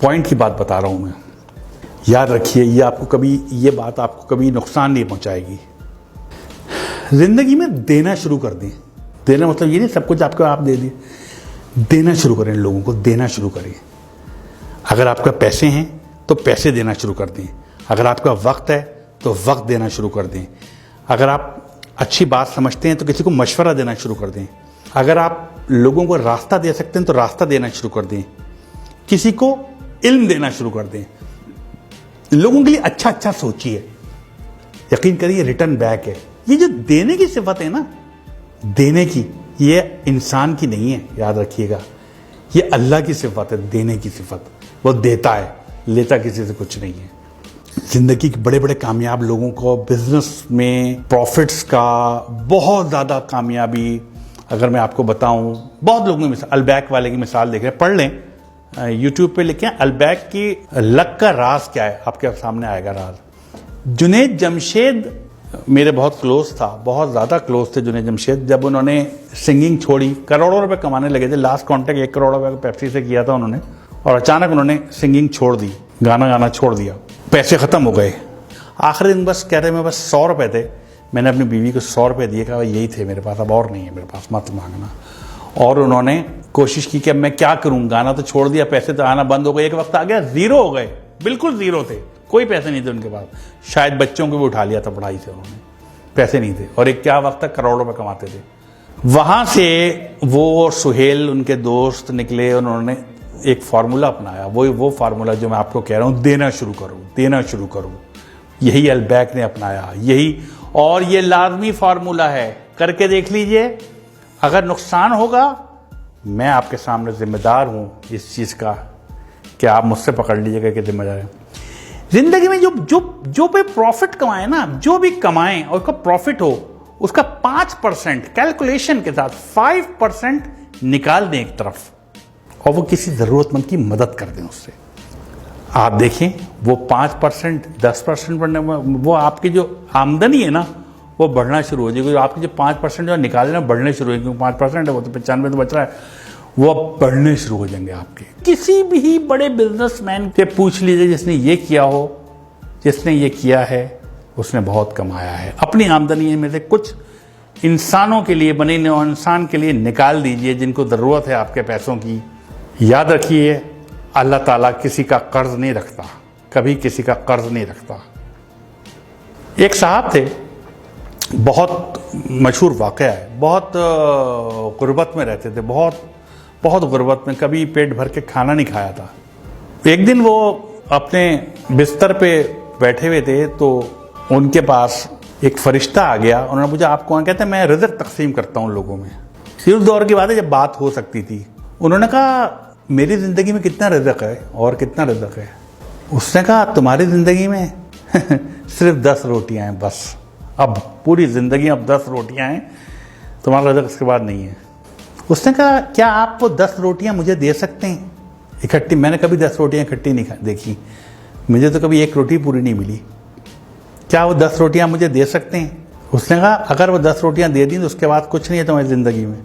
Point की बात बता रहा हूं मैं। याद रखिए, ये बात आपको कभी नुकसान नहीं पहुंचाएगी। जिंदगी में देना शुरू कर दें। देना मतलब ये नहीं सब कुछ आपको आप दे दिए। देना शुरू करें, लोगों को देना शुरू करें। अगर आपका पैसे हैं तो पैसे देना शुरू कर दें। अगर आपका वक्त है तो वक्त देना शुरू कर दें। अगर आप अच्छी बात समझते हैं तो किसी को मशवरा देना शुरू कर दें। अगर आप लोगों को रास्ता दे सकते हैं तो रास्ता देना शुरू कर दें। किसी को इल्म देना शुरू कर दें। लोगों के लिए अच्छा अच्छा सोचिए। यकीन करिए रिटर्न बैक है। ये जो देने की सिफत है ना, देने की, ये इंसान की नहीं है, याद रखिएगा। ये अल्लाह की सिफत है, देने की सिफत। वो देता है, लेता किसी से कुछ नहीं है। जिंदगी के बड़े बड़े कामयाब लोगों को बिजनेस में प्रॉफिट्स का बहुत ज़्यादा कामयाबी, अगर मैं आपको बताऊं, बहुत लोगों की अलबैक वाले की मिसाल देख रहे हैं, पढ़ लें, यूट्यूब पे लिखें अलबैक की लक का राज क्या है, आपके सामने आएगा राज। जुनैद जमशेद मेरे बहुत क्लोज था, बहुत ज़्यादा क्लोज थे जुनैद जमशेद। जब उन्होंने सिंगिंग छोड़ी, करोड़ों रुपए कमाने लगे थे। लास्ट कॉन्ट्रैक्ट 1 करोड़ रुपए पेप्सी से किया था उन्होंने, और अचानक उन्होंने सिंगिंग छोड़ दी, गाना गाना छोड़ दिया। पैसे ख़त्म हो गए। आखिरी दिन बस कह रहे मैं बस 100 रुपये थे, मैंने अपनी बीवी को 100 रुपये दिए, कहा यही थे मेरे पास, अब और नहीं है मेरे पास, मत मांगना। और उन्होंने कोशिश की कि अब मैं क्या करूं, गाना तो छोड़ दिया, पैसे तो आना बंद हो गए। एक वक्त आ गया ज़ीरो हो गए, बिल्कुल ज़ीरो थे, कोई पैसे नहीं थे उनके पास। शायद बच्चों को भी उठा लिया था पढ़ाई से उन्होंने, पैसे नहीं थे। और एक क्या वक्त तक करोड़ों रुपए कमाते थे। वहाँ से वो सुहेल उनके दोस्त निकले, उन्होंने एक फार्मूला अपनाया। वो फार्मूला जो मैं आपको कह रहा हूँ, देना शुरू करूँ, देना शुरू करूँ। यही अलबैक ने अपनाया, यही, और ये लाजमी फार्मूला है, करके देख लीजिए। अगर नुकसान होगा, मैं आपके सामने जिम्मेदार हूं इस चीज का, कि आप मुझसे पकड़ लीजिएगा कि जिम्मेदार है। जिंदगी में जो पे प्रॉफिट कमाए ना, जो भी कमाएं और उसका प्रॉफिट हो, उसका 5% कैलकुलेशन के साथ 5% निकाल दें एक तरफ, और वो किसी जरूरतमंद की मदद कर दें उससे। आप देखें वो 5%, 10% बढ़ने में, वो आपकी जो आमदनी है ना, वो बढ़ना शुरू हो जाएगी। आपके जो 5% जो निकाले ना, बढ़ने शुरू हो, क्योंकि 5% है, वो तो 95 तो बच रहा है, वो अब बढ़ने शुरू हो जाएंगे आपके। किसी भी बड़े बिजनेसमैन से पूछ लीजिए जिसने ये किया हो, जिसने ये किया है, उसने बहुत कमाया है। अपनी आमदनी में से कुछ इंसानों के लिए, बने इंसान के लिए निकाल दीजिए जिनको ज़रूरत है आपके पैसों की। याद रखिए, अल्लाह ताला किसी का कर्ज नहीं रखता, कभी किसी का कर्ज नहीं रखता। एक साहब थे, बहुत मशहूर वाक़या है, बहुत गुर्बत में रहते थे, बहुत गुर्बत में, कभी पेट भर के खाना नहीं खाया था। एक दिन वो अपने बिस्तर पे बैठे हुए थे, तो उनके पास एक फरिश्ता आ गया। उन्होंने पूछा आप कौन? कहते हैं मैं रिज़्क़ तकसीम करता हूँ लोगों में। उस दौर की बात है जब बात हो सकती थी। उन्होंने कहा मेरी ज़िंदगी में कितना रिज़्क़ है और कितना रिज़्क़ है? उसने कहा तुम्हारी ज़िंदगी में सिर्फ 10 रोटियाँ हैं बस। अब पूरी ज़िंदगी अब 10 रोटियाँ हैं, तुम्हारा रिज़्क़ इसके बाद नहीं है। उसने कहा क्या आप वो 10 रोटियाँ मुझे दे सकते हैं इकट्ठी? मैंने कभी 10 रोटियाँ इकट्ठी नहीं देखी, मुझे तो कभी 1 रोटी पूरी नहीं मिली। क्या वो 10 रोटियाँ मुझे दे सकते हैं? उसने कहा अगर वो 10 रोटियाँ दे दी तो उसके बाद कुछ नहीं है तुम्हारी ज़िंदगी में,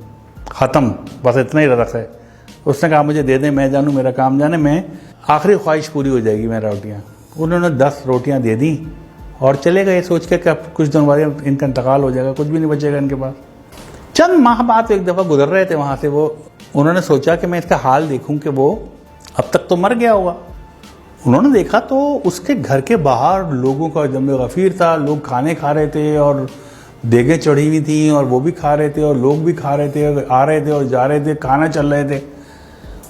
ख़त्म, बस इतना ही रिज़्क़ है। उसने कहा मुझे दे दें, मैं जानूँ, मेरा काम जाने, मैं आखिरी ख्वाहिश पूरी हो जाएगी मेरा रोटियाँ। उन्होंने 10 रोटियाँ दे दी और चले गए सोच के कि कुछ दिन बाद इनका इंतकाल हो जाएगा, कुछ भी नहीं बचेगा इनके पास। चंद माह बाद एक दफ़ा गुजर रहे थे वहाँ से, वो उन्होंने सोचा कि मैं इसका हाल देखूँ कि वो अब तक तो मर गया होगा। उन्होंने देखा तो उसके घर के बाहर लोगों का जमे गफ़ीर था, लोग खाने खा रहे थे और देगें चढ़ी हुई थी और वो भी खा रहे थे और लोग भी खा रहे थे, आ रहे थे और जा रहे थे, खाना चल रहे थे।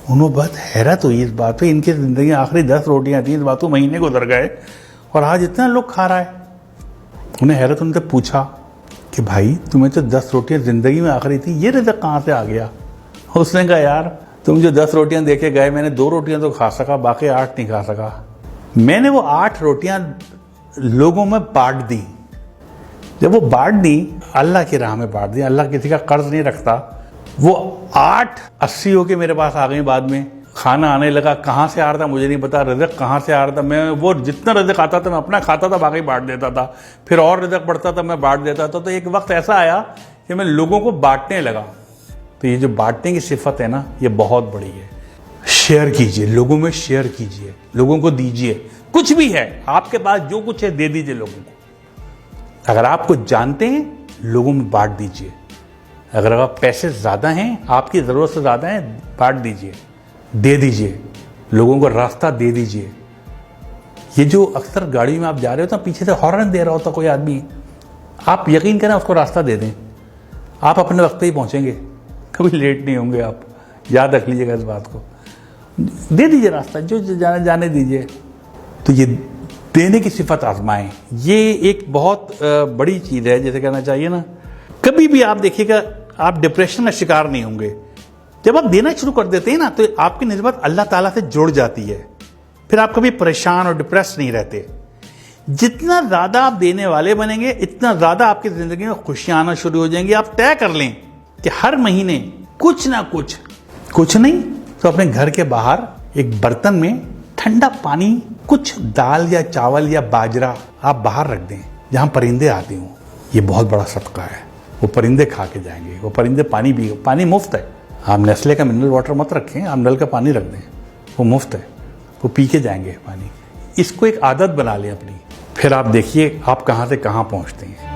उन्होंने बहुत हैरत हुई इस बात पे, इनकी ज़िंदगी में आखिरी 10 रोटियाँ थी, इस बात को महीने गुजर गए और आज इतना लोग खा रहा है। उन्हें हैरत, उनसे पूछा कि भाई तुम्हें तो 10 रोटियाँ ज़िंदगी में आखिरी थी, ये रिज़्क़ कहाँ से आ गया? उसने कहा यार तुम जो 10 रोटियाँ देके गए, मैंने 2 रोटियाँ तो खा सका, बाकी 8 नहीं खा सका। मैंने वो 8 रोटियाँ लोगों में बांट दी। जब वो बांट दी, अल्लाह की राह में बांट दी, अल्लाह किसी का कर्ज नहीं रखता। वो 8 80 होके मेरे पास आ गई। बाद में खाना आने लगा, कहाँ से आ रहा था मुझे नहीं पता, रिज़्क़ कहाँ से आ रहा था। मैं वो जितना रिज़्क़ आता था मैं अपना खाता था, बाकी बांट देता था। फिर और रिज़्क़ बढ़ता था, मैं बांट देता था। तो एक वक्त ऐसा आया कि मैं लोगों को बांटने लगा। तो ये जो बांटने की सिफत है ना, ये बहुत बड़ी है। शेयर कीजिए, लोगों में शेयर कीजिए, लोगों को दीजिए। कुछ भी है आपके पास, जो कुछ है दे दीजिए लोगों को। अगर आप कुछ जानते हैं, लोगों में बांट दीजिए। अगर आप पैसे ज्यादा हैं, आपकी जरूरत से ज्यादा है, बांट दीजिए, दे दीजिए, लोगों को रास्ता दे दीजिए। ये जो अक्सर गाड़ी में आप जा रहे हो तो पीछे से हॉर्न दे रहा होता कोई आदमी, आप यकीन करें उसको रास्ता दे दें, आप अपने वक्त पे ही पहुंचेंगे, कभी लेट नहीं होंगे आप। याद रख लीजिएगा इस बात को। दे दीजिए रास्ता, जो जाने दीजिए। तो ये देने की सिफत आजमाएं, ये एक बहुत बड़ी चीज है, जैसे कहना चाहिए ना। कभी भी आप देखिएगा आप डिप्रेशन का शिकार नहीं होंगे। जब आप देना शुरू कर देते हैं ना, तो आपकी निस्बत अल्लाह ताला से जुड़ जाती है, फिर आप कभी परेशान और डिप्रेस नहीं रहते। जितना ज्यादा आप देने वाले बनेंगे, इतना ज्यादा आपकी जिंदगी में खुशियां आना शुरू हो जाएंगी। आप तय कर लें कि हर महीने कुछ ना कुछ नहीं तो अपने घर के बाहर एक बर्तन में ठंडा पानी, कुछ दाल या चावल या बाजरा आप बाहर रख दें, जहां परिंदे आते हों। ये बहुत बड़ा सदका है। वो परिंदे खा के जाएंगे, वो परिंदे पानी पी, पानी मुफ्त है। आप नेस्ले का मिनरल वाटर मत रखें, आप नल का पानी रख दें, वो मुफ्त है, वो पी के जाएंगे पानी। इसको एक आदत बना लें अपनी, फिर आप देखिए आप कहां से कहां पहुंचते हैं।